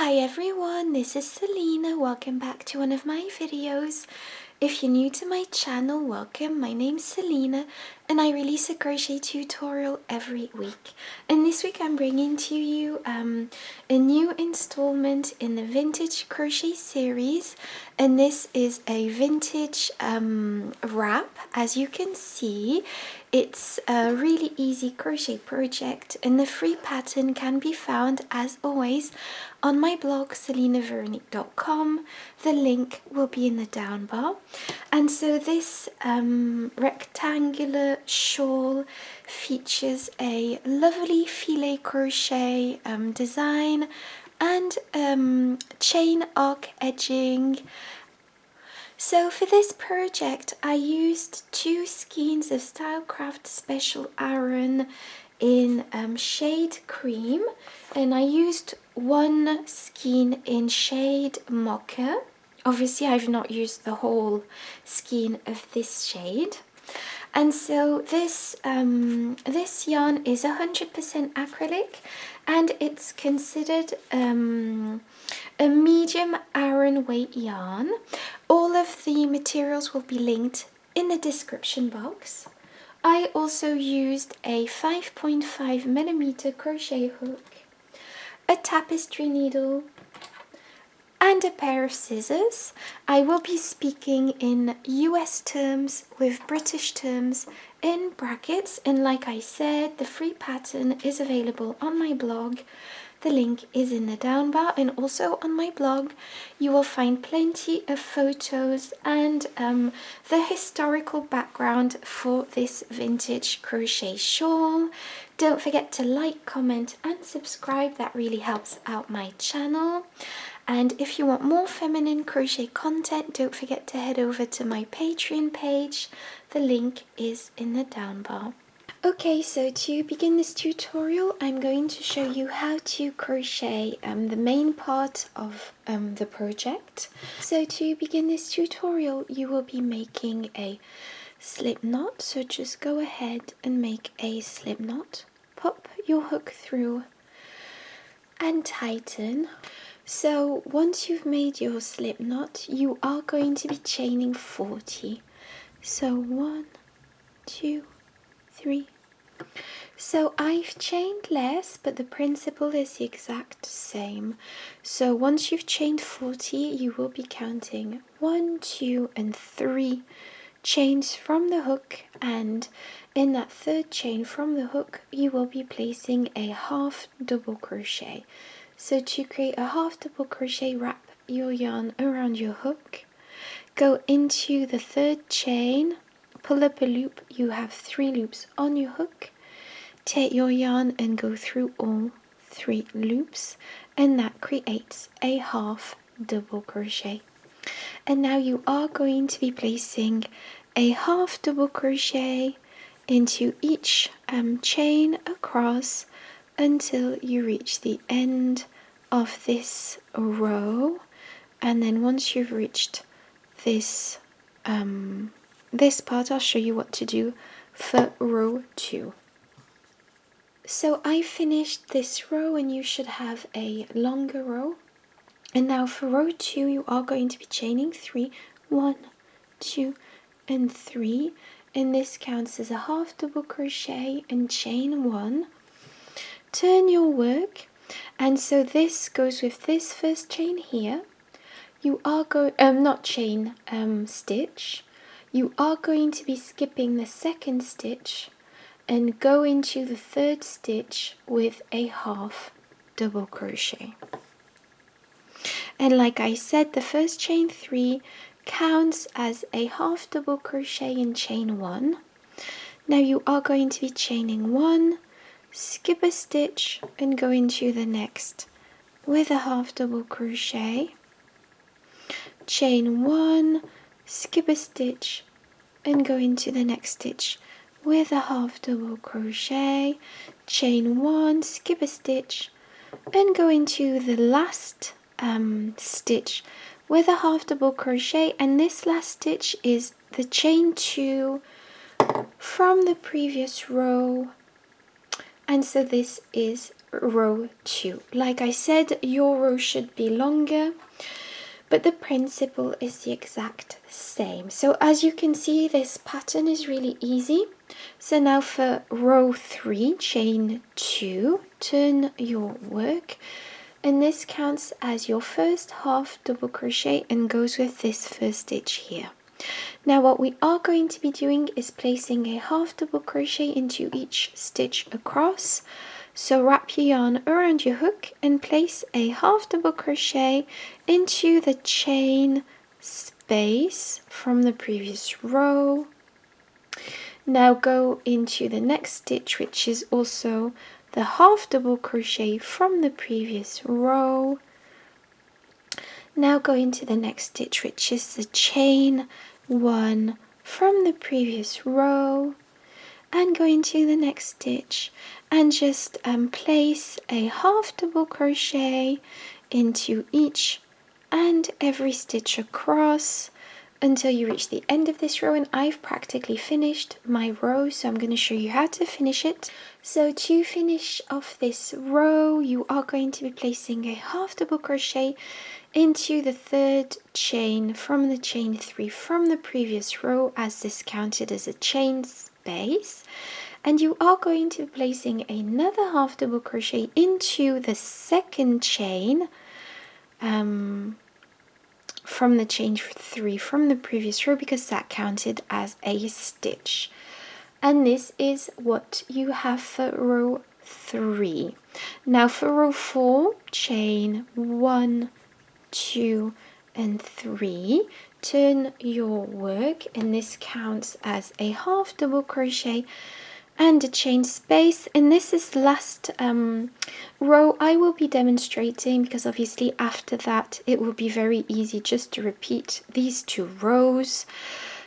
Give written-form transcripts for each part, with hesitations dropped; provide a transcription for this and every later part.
Hi everyone, this is Selina. Welcome back to one of my videos. If you're new to my channel, welcome. My name's Selina and I release a crochet tutorial every week. And this week I'm bringing to you a new installment in the Vintage Crochet Series. And this is a vintage wrap. As you can see, it's a really easy crochet project and the free pattern can be found as always on my blog selinaveronique.com. The link will be in the down bar. And so this rectangular shawl features a lovely filet crochet design and chain arc edging. So for this project I used 2 skeins of Stylecraft Special Aran in shade cream, and I used 1 skein in shade Mocha. Obviously I've not used the whole skein of this shade. And so this this yarn is 100% acrylic and it's considered a medium Aran weight yarn. All of the materials will be linked in the description box. I also used a 5.5mm crochet hook, a tapestry needle, and a pair of scissors. I will be speaking in US terms with British terms in brackets, and like I said, the free pattern is available on my blog. The link is in the down bar, and also on my blog you will find plenty of photos and the historical background for this vintage crochet shawl. Don't forget to like, comment and subscribe, that really helps out my channel. And if you want more feminine crochet content, don't forget to head over to my Patreon page. The link is in the down bar. Okay, so to begin this tutorial, I'm going to show you how to crochet the main part of the project. So to begin this tutorial, you will be making a slip knot. So just go ahead and make a slip knot. Pop your hook through and tighten. So once you've made your slip knot, you are going to be chaining 40. So 1, 2, 3. So I've chained less, but the principle is the exact same. So once you've chained 40, you will be counting 1, 2 and 3 chains from the hook, and in that third chain from the hook you will be placing a half double crochet. So to create a half double crochet, wrap your yarn around your hook, go into the third chain, pull up a loop. You have 3 loops on your hook. Take your yarn and go through all 3 loops, and that creates a half double crochet. And now you are going to be placing a half double crochet into each chain across until you reach the end of this row. And then once you've reached this this part, I'll show you what to do for row 2. So I finished this row and you should have a longer row. And now for row 2 you are going to be chaining 3, 1, 2 and 3, and this counts as a half double crochet and chain 1. Turn your work, and so this goes with this first chain here. You are going not chain, stitch. You are going to be skipping the second stitch and go into the third stitch with a half double crochet. And like I said, the first chain 3 counts as a half double crochet in chain 1. Now you are going to be chaining 1, skip a stitch and go into the next with a half double crochet, chain 1, skip a stitch and go into the next stitch with a half double crochet, chain 1, skip a stitch and go into the last stitch with a half double crochet. And this last stitch is the chain 2 from the previous row, and so this is row 2. Like I said, your row should be longer, but the principle is the exact same. So as you can see, this pattern is really easy. So now for row 3, chain 2, turn your work, and this counts as your first half double crochet and goes with this first stitch here. Now what we are going to be doing is placing a half double crochet into each stitch across. So wrap your yarn around your hook and place a half double crochet into the chain space from the previous row. Now go into the next stitch, which is also the half double crochet from the previous row. Now go into the next stitch, which is the chain 1 from the previous row, and go into the next stitch and just place a half double crochet into each and every stitch across until you reach the end of this row. And I've practically finished my row, so I'm going to show you how to finish it. So to finish off this row, you are going to be placing a half double crochet into the third chain from the chain 3 from the previous row, as this counted as a chain space, and you are going to be placing another half double crochet into the second chain from the chain 3 from the previous row, because that counted as a stitch. And this is what you have for row 3. Now for row 4, chain 1, 2 and 3, turn your work, and this counts as a half double crochet and a chain space. And this is the last row I will be demonstrating, because obviously after that it will be very easy just to repeat these 2 rows.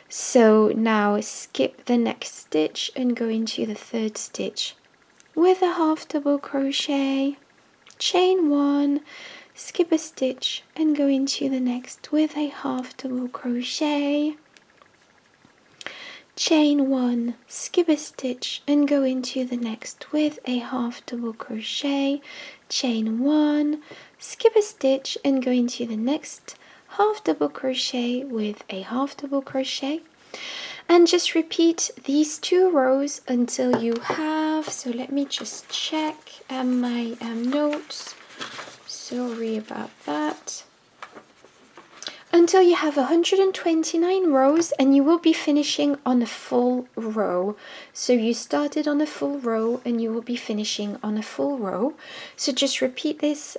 So now skip the next stitch and go into the third stitch with a half double crochet, chain 1, skip a stitch and go into the next with a half double crochet, chain 1, skip a stitch and go into the next with a half double crochet, chain 1, skip a stitch and go into the next half double crochet with a half double crochet, and just repeat these 2 rows until you have, so let me just check my notes. Sorry about that. Until you have 129 rows, and you will be finishing on a full row. So you started on a full row and you will be finishing on a full row. So just repeat this,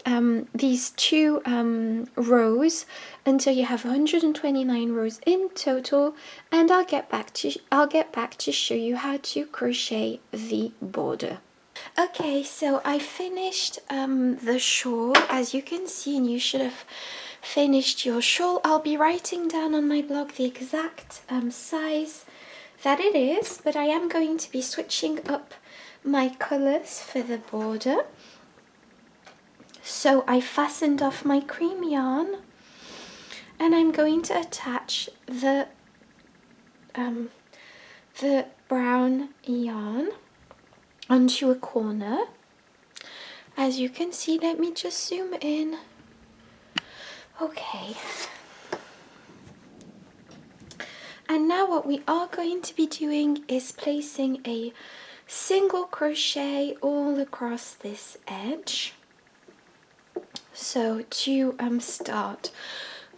these 2 rows until you have 129 rows in total, and I'll get back to show you how to crochet the border. Okay, so I finished the shawl, as you can see, and you should have finished your shawl. I'll be writing down on my blog the exact size that it is, but I am going to be switching up my colours for the border. So I fastened off my cream yarn, and I'm going to attach the brown yarn onto a corner. As you can see, let me just zoom in. Okay. And now what we are going to be doing is placing a single crochet all across this edge. So to start,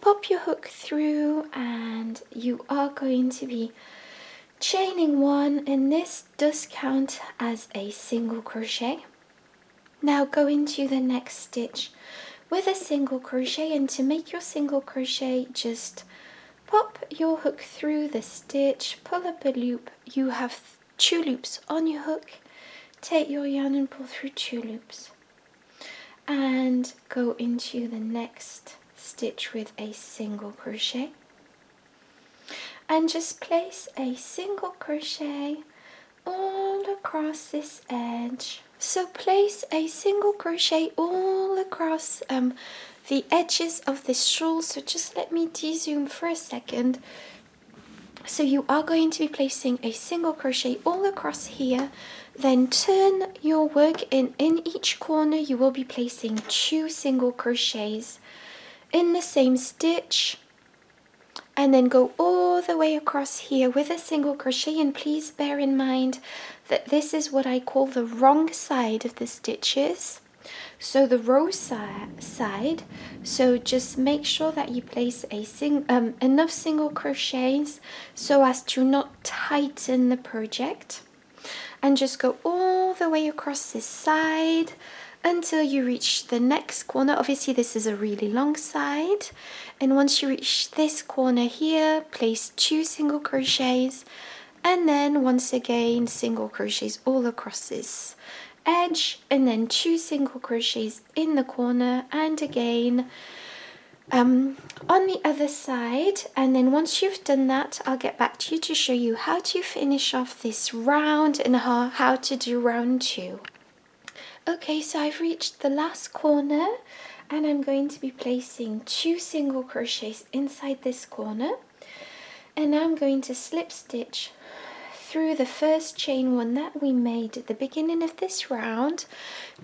pop your hook through, and you are going to be chaining 1, and this does count as a single crochet. Now go into the next stitch with a single crochet, and to make your single crochet, just pop your hook through the stitch, pull up a loop. You have 2 loops on your hook, take your yarn and pull through 2 loops, and go into the next stitch with a single crochet, and just place a single crochet all across this edge. So place a single crochet all across the edges of this shawl. So just let me de-zoom for a second So you are going to be placing a single crochet all across here, then turn your work in each corner you will be placing 2 single crochets in the same stitch, and then go all the way across here with a single crochet. And please bear in mind that this is what I call the wrong side of the stitches, so the row side. So just make sure that you place enough single crochets so as to not tighten the project, and just go all the way across this side until you reach the next corner. Obviously this is a really long side, and once you reach this corner here, place 2 single crochets, and then once again single crochets all across this edge, and then 2 single crochets in the corner, and again on the other side. And then once you've done that, I'll get back to you to show you how to finish off this round and how to do round 2. Okay, so I've reached the last corner, and I'm going to be placing 2 single crochets inside this corner, and I'm going to slip stitch through the first chain 1 that we made at the beginning of this round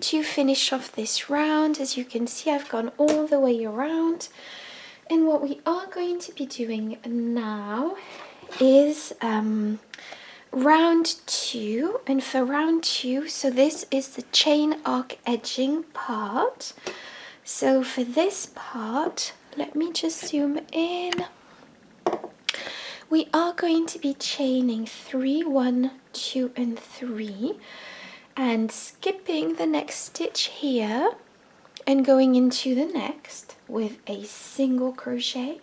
to finish off this round. As you can see, I've gone all the way around, and what we are going to be doing now is round 2. And for round 2, so this is the chain arc edging part. So for this part, let me just zoom in. We are going to be chaining 3, 1, 2, and 3, and skipping the next stitch here and going into the next with a single crochet.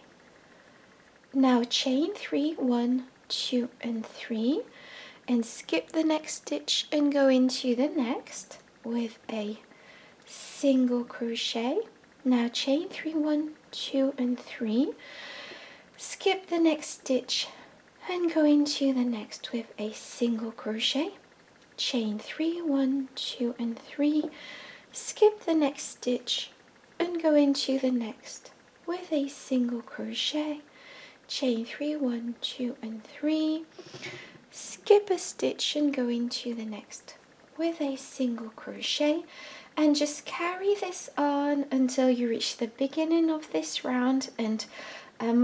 Now chain 3, 1, 2, and 3, and skip the next stitch and go into the next with a single crochet. Now chain 3, 1, 2, and 3, skip the next stitch and go into the next with a single crochet, chain 3, 1, 2, and 3, skip the next stitch and go into the next with a single crochet, chain 3, 1, 2, and 3, skip a stitch and go into the next with a single crochet, and just carry this on until you reach the beginning of this round. And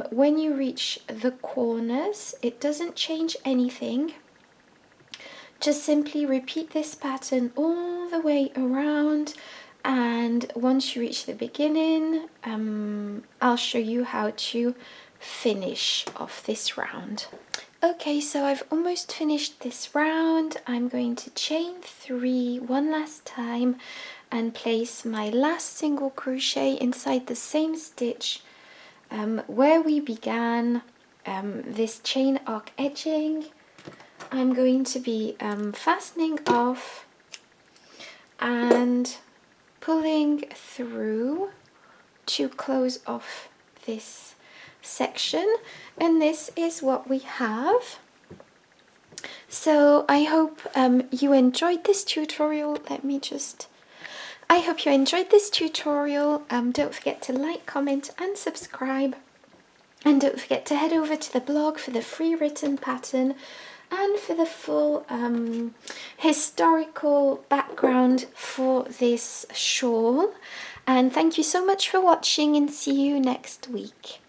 when you reach the corners, it doesn't change anything. Just simply repeat this pattern all the way around, and once you reach the beginning, I'll show you how to finish off this round. Okay, so I've almost finished this round. I'm going to chain 3 one last time and place my last single crochet inside the same stitch where we began this chain arc edging. I'm going to be fastening off and pulling through to close off this section, and this is what we have. So I hope you enjoyed this tutorial. I hope you enjoyed this tutorial. Don't forget to like, comment and subscribe, and don't forget to head over to the blog for the free written pattern and for the full historical background for this shawl. And thank you so much for watching, and see you next week.